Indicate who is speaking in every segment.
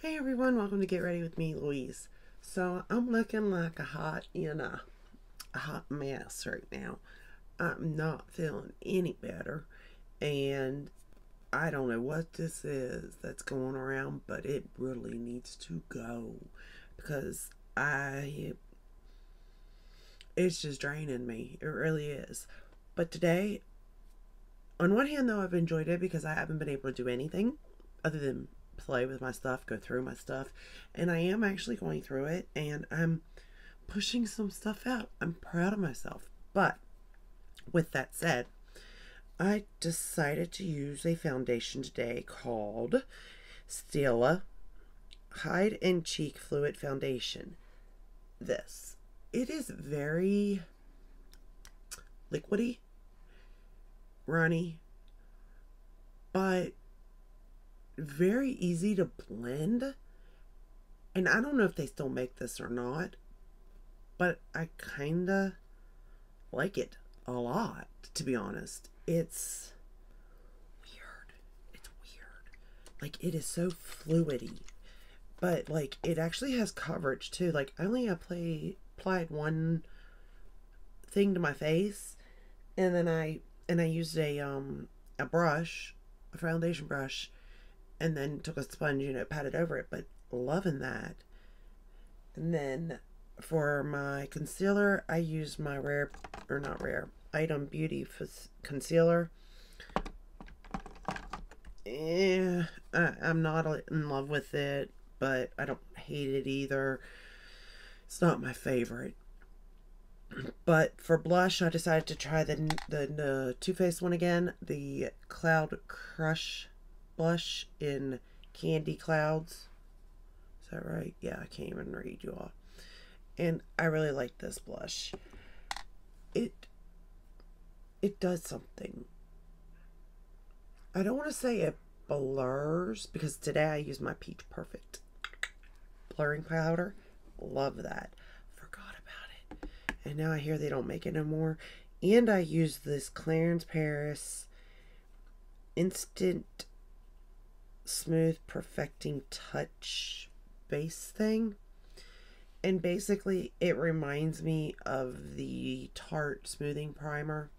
Speaker 1: Hey everyone, welcome to Get Ready with me, Louise. So I'm looking like a hot mess right now. I'm not feeling any better, and I don't know what this is that's going around, but it really needs to go because I it's just draining me. It really is. But today, on one hand though, I've enjoyed it because I haven't been able to do anything other than play with my stuff, go through my stuff, and I am actually going through it and I'm pushing some stuff out. I'm proud of myself. But with that said, I decided to use a foundation today called Stila Hide and Cheek Fluid Foundation. This. It is very liquidy, runny, but very easy to blend. And I don't know if they still make this or not, but I kinda like it a lot, to be honest. It's weird. It's weird. Like, it is so fluidy. But, like, it actually has coverage, too. Like, I only applied one thing to my face, and then I used a brush, a foundation brush, and then took a sponge, patted over it. But loving that. And then for my concealer, I used my Item Beauty concealer. I'm not in love with it, but I don't hate it either. It's not my favorite. But for blush, I decided to try the Too Faced one again, the Cloud Crush blush in Candy Clouds. Is that right? Yeah, I can't even read you all. And I really like this blush. It does something. I don't want to say it blurs, because today I used my Peach Perfect blurring powder. Love that. Forgot about it. And now I hear they don't make it no more. And I used this Clarins Paris Instant Smooth Perfecting Touch base thing. And basically it reminds me of the Tarte Smoothing Primer,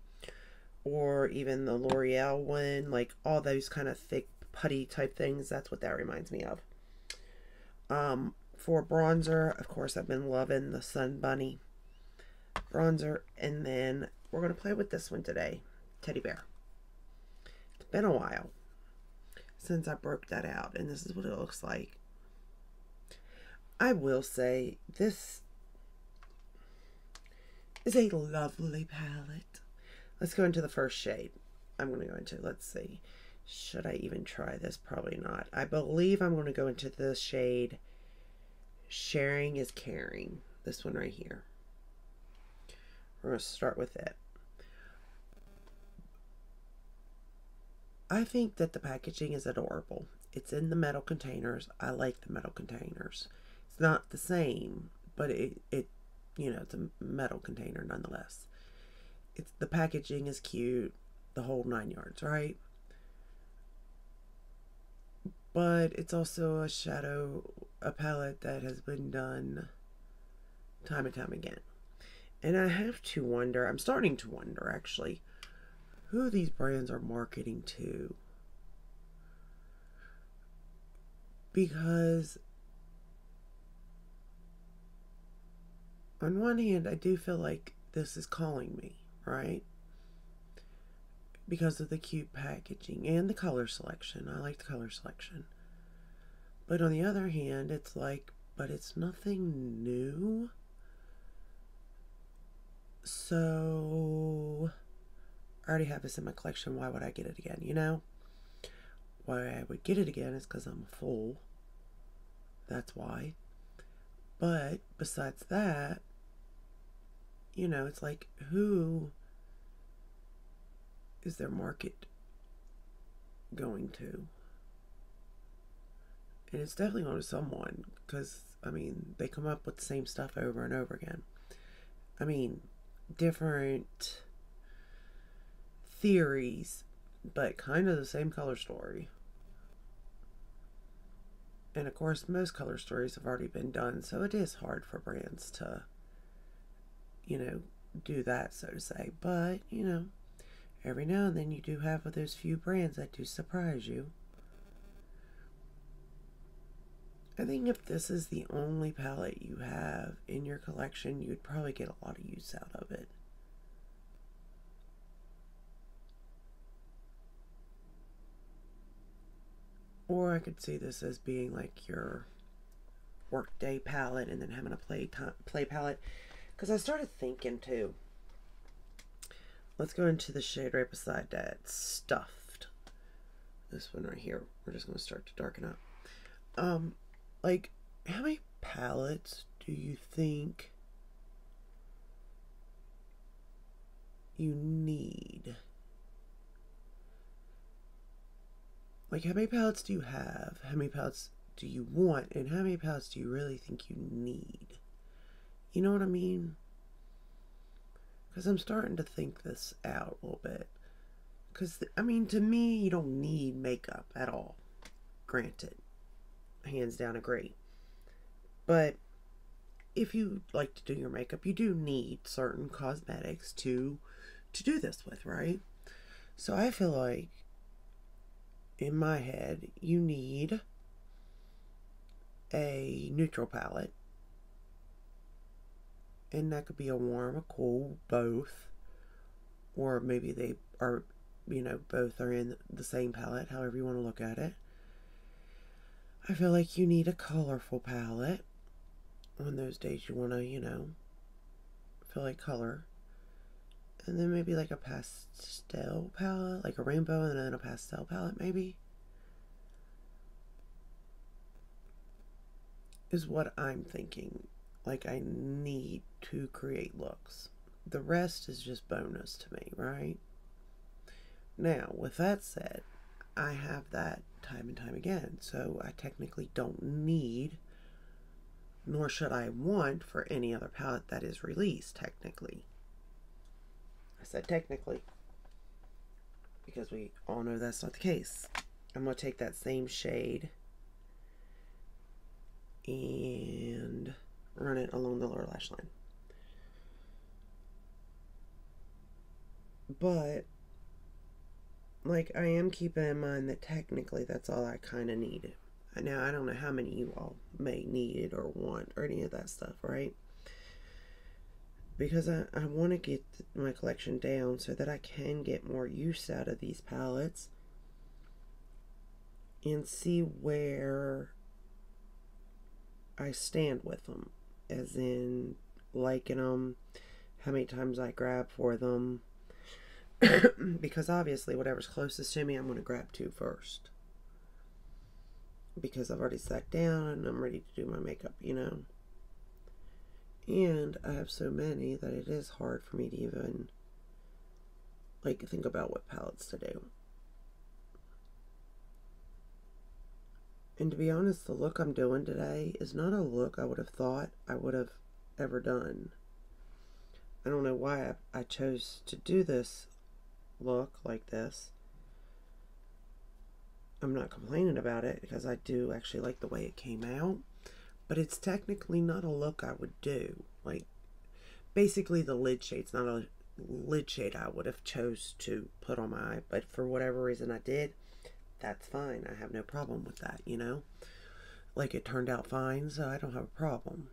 Speaker 1: or even the L'Oreal one, like all those kind of thick putty type things. That's what that reminds me of. For bronzer, of course, I've been loving the Sun Bunny bronzer. And then we're going to play with this one today, Teddy Bear. It's been a while since I broke that out, and this is what it looks like. I will say, this is a lovely palette. Let's go into the first shade I'm going to go into. Let's see. Should I even try this? Probably not. I believe I'm going to go into the shade Sharing is Caring. This one right here. We're going to start with it. I think that the packaging is adorable. It's in the metal containers. I like the metal containers. It's not the same, but it's a metal container nonetheless. The packaging is cute, the whole 9 yards, right? But it's also a palette that has been done time and time again. And I have to wonder, I'm starting to wonder actually, who these brands are marketing to. Because on one hand, I do feel like this is calling me, right? Because of the cute packaging and the color selection. I like the color selection. But on the other hand, it's like, but it's nothing new. So I already have this in my collection. Why would I get it again, Why I would get it again is because I'm a fool. That's why. But besides that, it's like, who is their market going to? And it's definitely going to someone, because, they come up with the same stuff over and over again. Different theories, but kind of the same color story. And of course, most color stories have already been done, so it is hard for brands to, you know, do that, so to say. But, you know, every now and then you do have those few brands that do surprise you. I think if this is the only palette you have in your collection, you'd probably get a lot of use out of it. Or I could see this as being like your workday palette and then having a play palette. Because I started thinking too. Let's go into the shade right beside that, Stuffed. This one right here. We're just going to start to darken up. Like, how many palettes do you think you need? Like, how many palettes do you have? How many palettes do you want? And how many palettes do you really think you need? You know what I mean? Because I'm starting to think this out a little bit. Because, I mean, to me, you don't need makeup at all. Granted. Hands down agree. But if you like to do your makeup, you do need certain cosmetics to do this with, right? So I feel like, in my head, you need a neutral palette. And that could be a warm, a cool, both. Or maybe they are, you know, both are in the same palette, however you want to look at it. I feel like you need a colorful palette. On those days you want to, you know, feel like color. And then maybe like a pastel palette, like a rainbow and then a pastel palette maybe. Is what I'm thinking. Like I need to create looks. The rest is just bonus to me, right? Now, with that said, I have that time and time again, so I technically don't need, nor should I want, for any other palette that is released, technically. I said technically, because we all know that's not the case. I'm going to take that same shade and run it along the lower lash line. But, like, I am keeping in mind that technically that's all I kind of needed. Now, I don't know how many you all may need it or want or any of that stuff, right? Because I want to get my collection down so that I can get more use out of these palettes and see where I stand with them. As in, liking them, how many times I grab for them. Because obviously whatever's closest to me I'm going to grab to first, because I've already sat down and I'm ready to do my makeup, you know. And I have so many that it is hard for me to even like think about what palettes to do. And to be honest, the look I'm doing today is not a look I would have thought I would have ever done. I don't know why I chose to do this look like this. I'm not complaining about it because I do actually like the way it came out, but it's technically not a look I would do. Like, basically the lid shade's not a lid shade I would have chose to put on my eye, but for whatever reason I did, that's fine. I have no problem with that, you know. Like, it turned out fine, so I don't have a problem.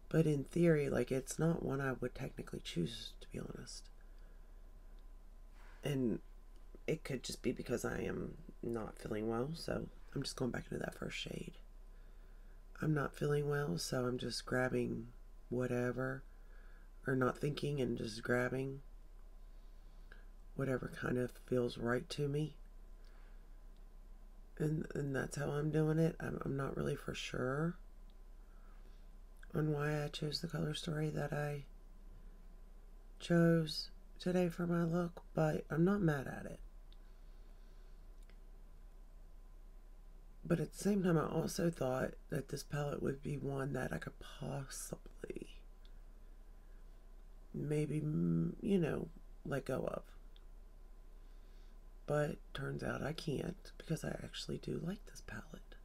Speaker 1: But in theory, like, it's not one I would technically choose, to be honest. And it could just be because I am not feeling well, so I'm just going back into that first shade. I'm not feeling well, so I'm just grabbing whatever, or not thinking and just grabbing whatever kind of feels right to me. And that's how I'm doing it. I'm not really for sure on why I chose the color story that I chose today for my look, but I'm not mad at it. But at the same time, I also thought that this palette would be one that I could possibly maybe, you know, let go of. But turns out I can't, because I actually do like this palette.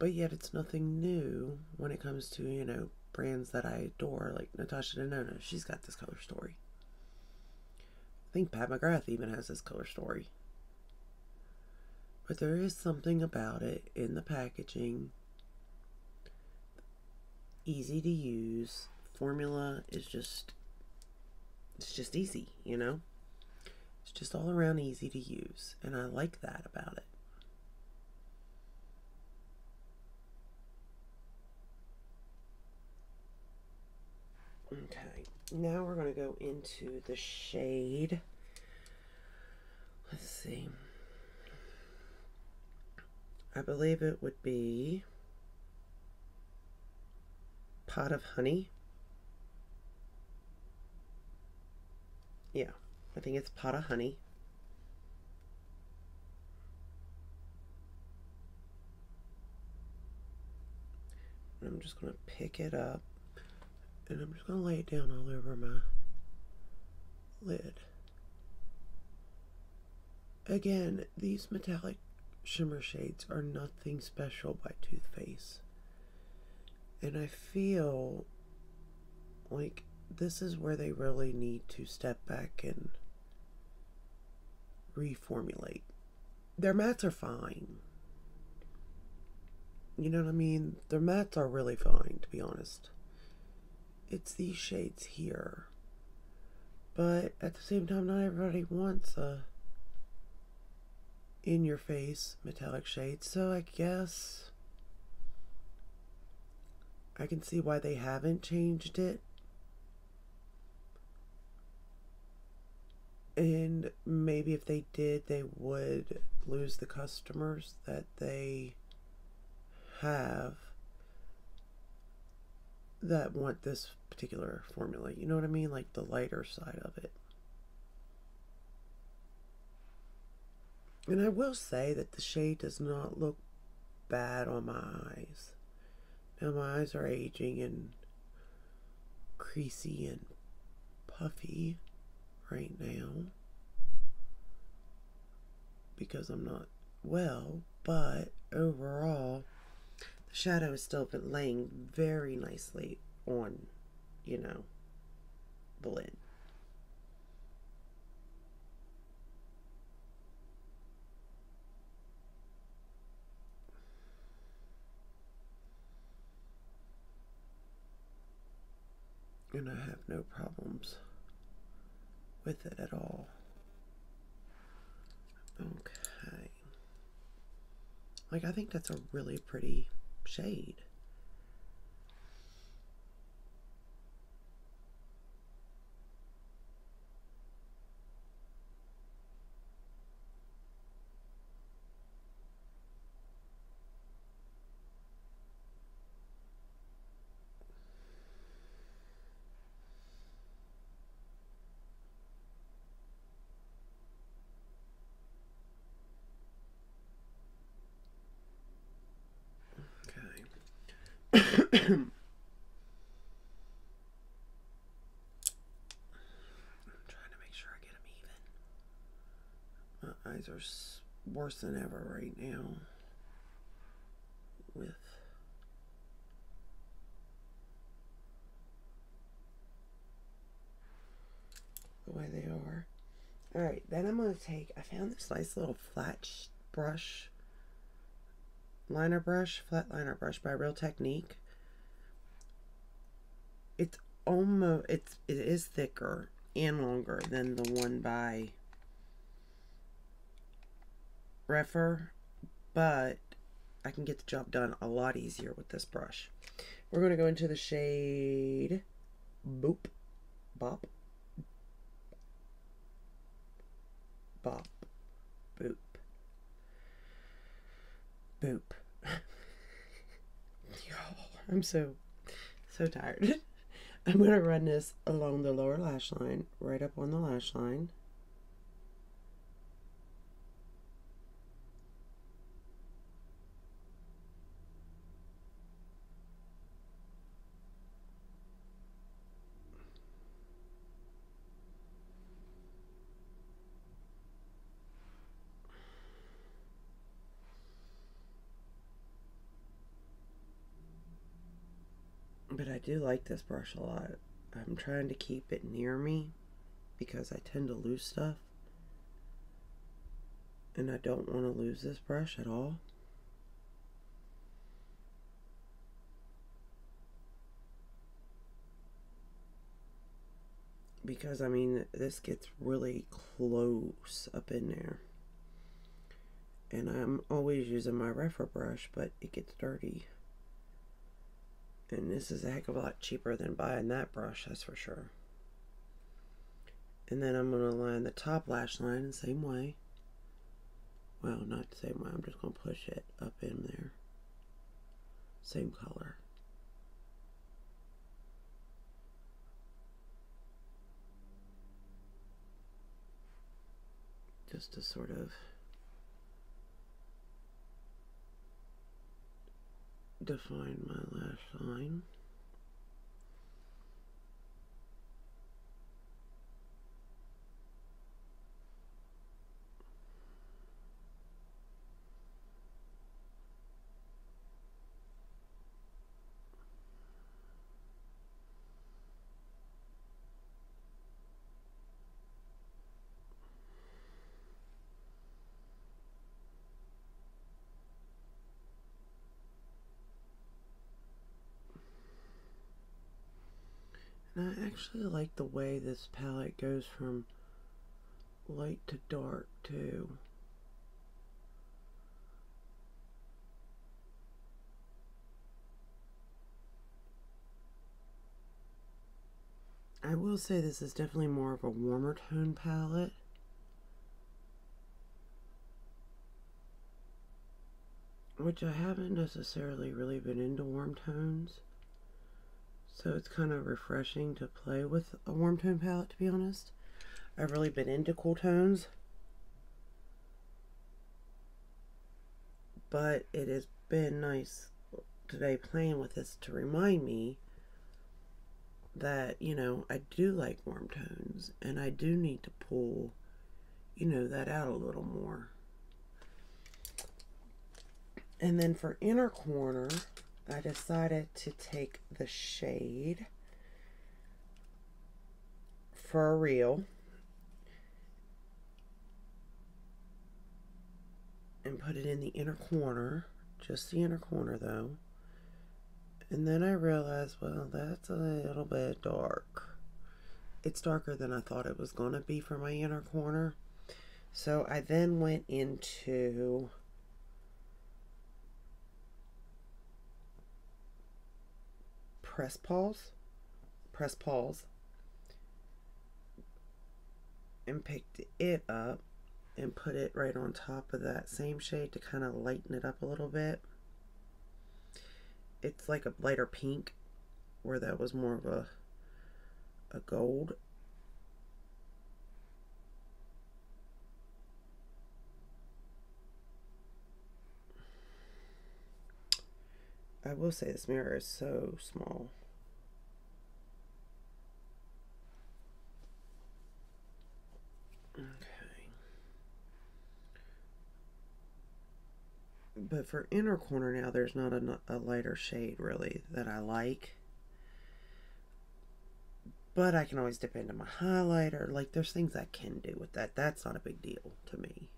Speaker 1: but yet it's nothing new when it comes to, brands that I adore, like Natasha Denona. She's got this color story. I think Pat McGrath even has this color story. But there is something about it in the packaging. Easy to use. Formula is it's just easy, It's just all around easy to use. And I like that about it. Okay, now we're going to go into the shade. Let's see. I believe it would be Pot of Honey. Yeah, I think it's Pot of Honey. And I'm just going to pick it up. And I'm just going to lay it down all over my lid. Again, these metallic shimmer shades are nothing special by Too Faced. And I feel like this is where they really need to step back and reformulate. Their mattes are fine. You know what I mean? Their mattes are really fine, to be honest. It's these shades here. But at the same time, not everybody wants a in-your-face metallic shade. So I guess I can see why they haven't changed it. And maybe if they did, they would lose the customers that they have that want this particular formula. You know what I mean? Like the lighter side of it. And I will say that the shade does not look bad on my eyes. Now my eyes are aging and creasy and puffy right now because I'm not well, but overall the shadow is still been laying very nicely on, the lid. And I have no problems with it at all. Okay. Like, I think that's a really pretty shade. I'm trying to make sure I get them even. My eyes are worse than ever right now with the way they are. Alright, then I'm going to I found this nice little flat brush, flat liner brush by Real Technique. It's almost, it is thicker and longer than the one by Refer, but I can get the job done a lot easier with this brush. We're going to go into the shade Boop, Bop, Bop, Boop, Boop. I'm so tired. I'm going to run this along the lower lash line, right up on the lash line. But I do like this brush a lot. I'm trying to keep it near me because I tend to lose stuff. And I don't want to lose this brush at all. Because, I mean, this gets really close up in there. And I'm always using my refer brush, but it gets dirty. And this is a heck of a lot cheaper than buying that brush, that's for sure. And then I'm going to line the top lash line the same way. Well, not the same way. I'm just going to push it up in there. Same color. Just to sort of define my lash line. And I actually like the way this palette goes from light to dark too. I will say this is definitely more of a warmer tone palette. Which I haven't necessarily really been into warm tones. So it's kind of refreshing to play with a warm tone palette, to be honest. I've really been into cool tones. But it has been nice today playing with this to remind me that, you know, I do like warm tones. And I do need to pull, you know, that out a little more. And then for inner corner, I decided to take the shade For Real and put it in the inner corner, just the inner corner though. And then I realized, well, that's a little bit dark. It's darker than I thought it was going to be for my inner corner. So I then went into Press Pause, and picked it up and put it right on top of that same shade to kind of lighten it up a little bit. It's like a lighter pink, where that was more of a gold. I will say this mirror is so small. Okay. But for inner corner now, there's not a lighter shade really that I like. But I can always dip into my highlighter. Like, there's things I can do with that. That's not a big deal to me.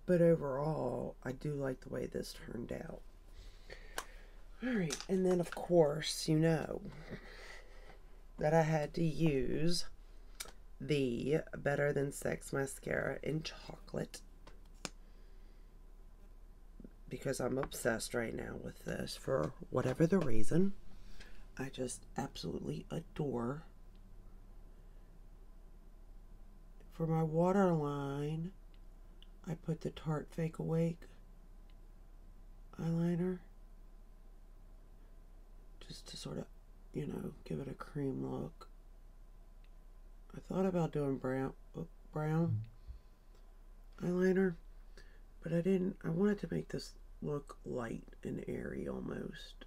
Speaker 1: But overall, I do like the way this turned out. Alright, and then of course, you know that I had to use the Better Than Sex mascara in chocolate. Because I'm obsessed right now with this for whatever the reason. I just absolutely adore. For my waterline, I put the Tarte Fake Awake eyeliner. Just to sort of, you know, give it a cream look. I thought about doing brown eyeliner, But I wanted to make this look light and airy almost.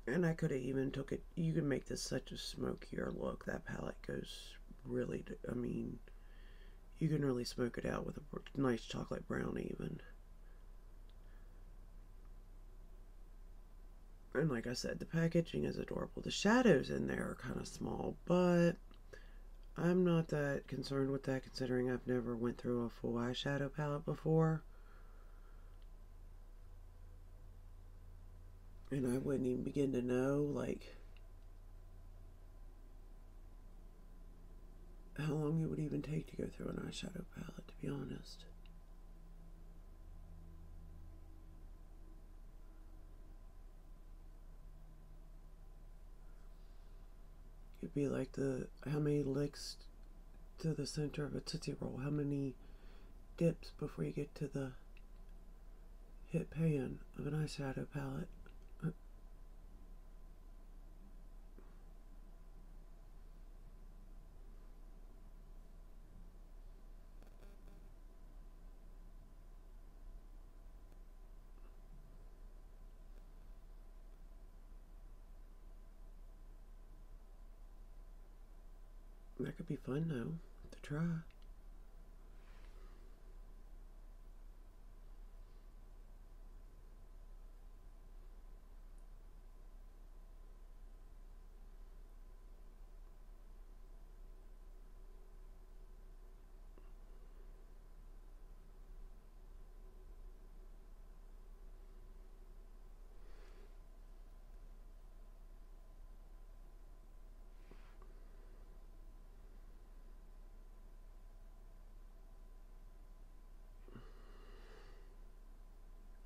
Speaker 1: And I could have even took it, you can make this such a smokier look. That palette goes really, I mean, you can really smoke it out with a nice chocolate brown even. And like I said, the packaging is adorable. The shadows in there are kind of small, but I'm not that concerned with that considering I've never went through a full eyeshadow palette before. And I wouldn't even begin to know, like, how long it would even take to go through an eyeshadow palette, to be honest. It'd be like how many licks to the center of a Tootsie Roll, how many dips before you get to the hit pan of an eyeshadow palette. That could be fun though, to try.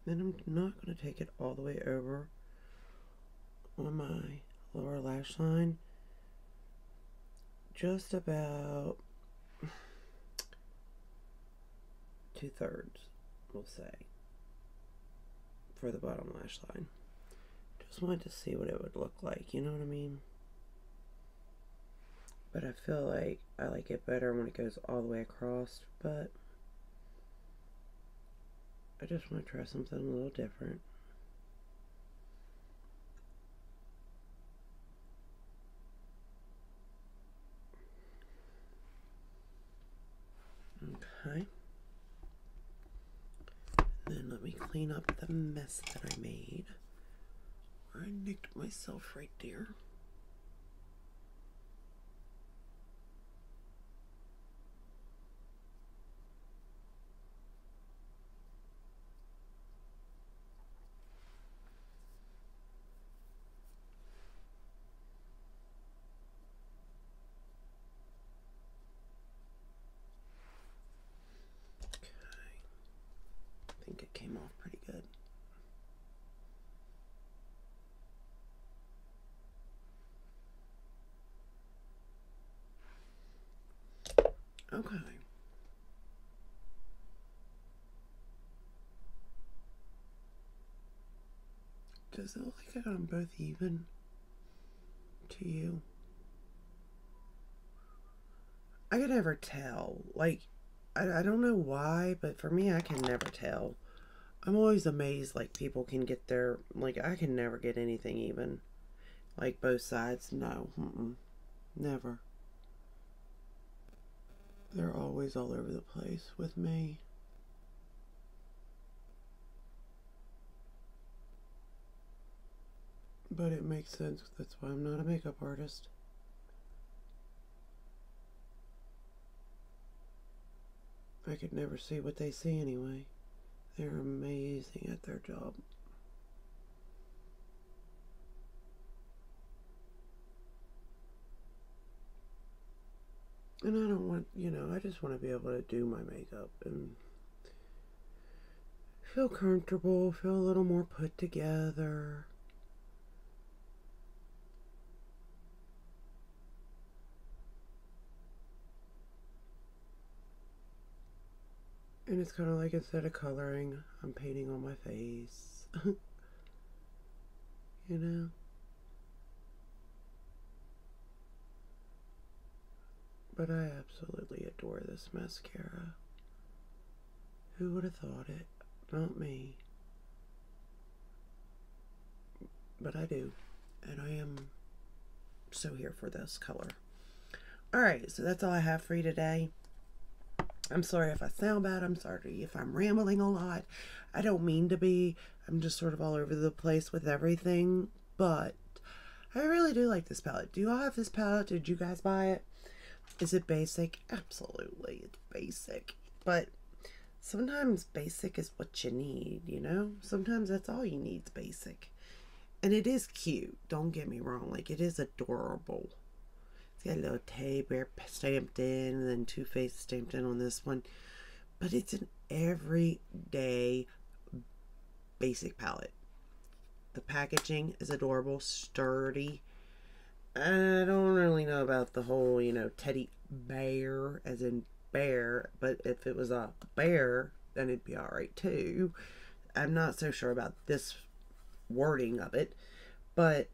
Speaker 1: Then I'm not going to take it all the way over on my lower lash line. Just about 2/3, we'll say, for the bottom lash line. Just wanted to see what it would look like, you know what I mean? But I feel like I like it better when it goes all the way across, but I just want to try something a little different. Okay. And then let me clean up the mess that I made. Where I nicked myself right there. I think it came off pretty good. Okay. Does it look like I got them both even to you? I can never tell. Like, I don't know why, but for me, I can never tell. I'm always amazed, like, people can get their, like, I can never get anything even. Like, both sides, no, never. They're always all over the place with me. But it makes sense, that's why I'm not a makeup artist. I could never see what they see anyway. They're amazing at their job. And I don't want, I just want to be able to do my makeup and feel comfortable, feel a little more put together. And it's kind of like instead of coloring, I'm painting on my face. You know? But I absolutely adore this mascara. Who would have thought it? Not me. But I do. And I am so here for this color. Alright, so that's all I have for you today. I'm sorry if I sound bad. I'm sorry if I'm rambling a lot. I don't mean to be. I'm just sort of all over the place with everything. But I really do like this palette. Do you all have this palette? Did you guys buy it? Is it basic? Absolutely. It's basic. But sometimes basic is what you need, you know? Sometimes that's all you need is basic. And it is cute. Don't get me wrong. Like, it is adorable. It's got a little teddy bear stamped in and then Too Faced stamped in on this one. But it's an everyday basic palette. The packaging is adorable, sturdy. I don't really know about the whole, you know, teddy bear, as in bear. But if it was a bear, then it'd be alright too. I'm not so sure about this wording of it. But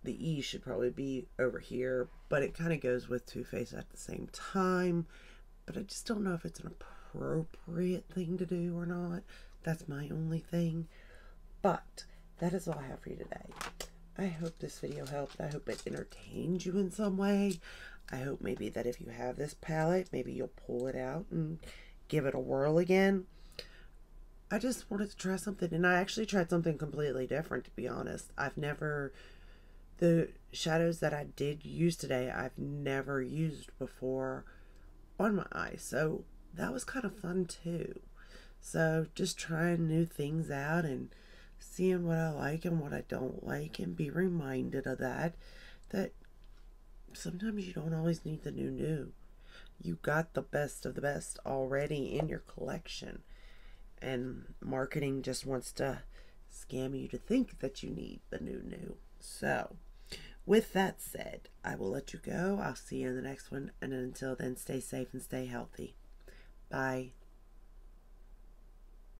Speaker 1: the E should probably be over here, but it kind of goes with Too Faced at the same time. But I just don't know if it's an appropriate thing to do or not. That's my only thing. But that is all I have for you today. I hope this video helped. I hope it entertained you in some way. I hope maybe that if you have this palette, maybe you'll pull it out and give it a whirl again. I just wanted to try something, and I actually tried something completely different, to be honest. The shadows that I did use today, I've never used before on my eyes. So that was kind of fun too. So just trying new things out and seeing what I like and what I don't like, and be reminded of that sometimes you don't always need the new. You got the best of the best already in your collection. And marketing just wants to scam you to think that you need the new. So with that said, I will let you go. I'll see you in the next one. And until then, stay safe and stay healthy. Bye.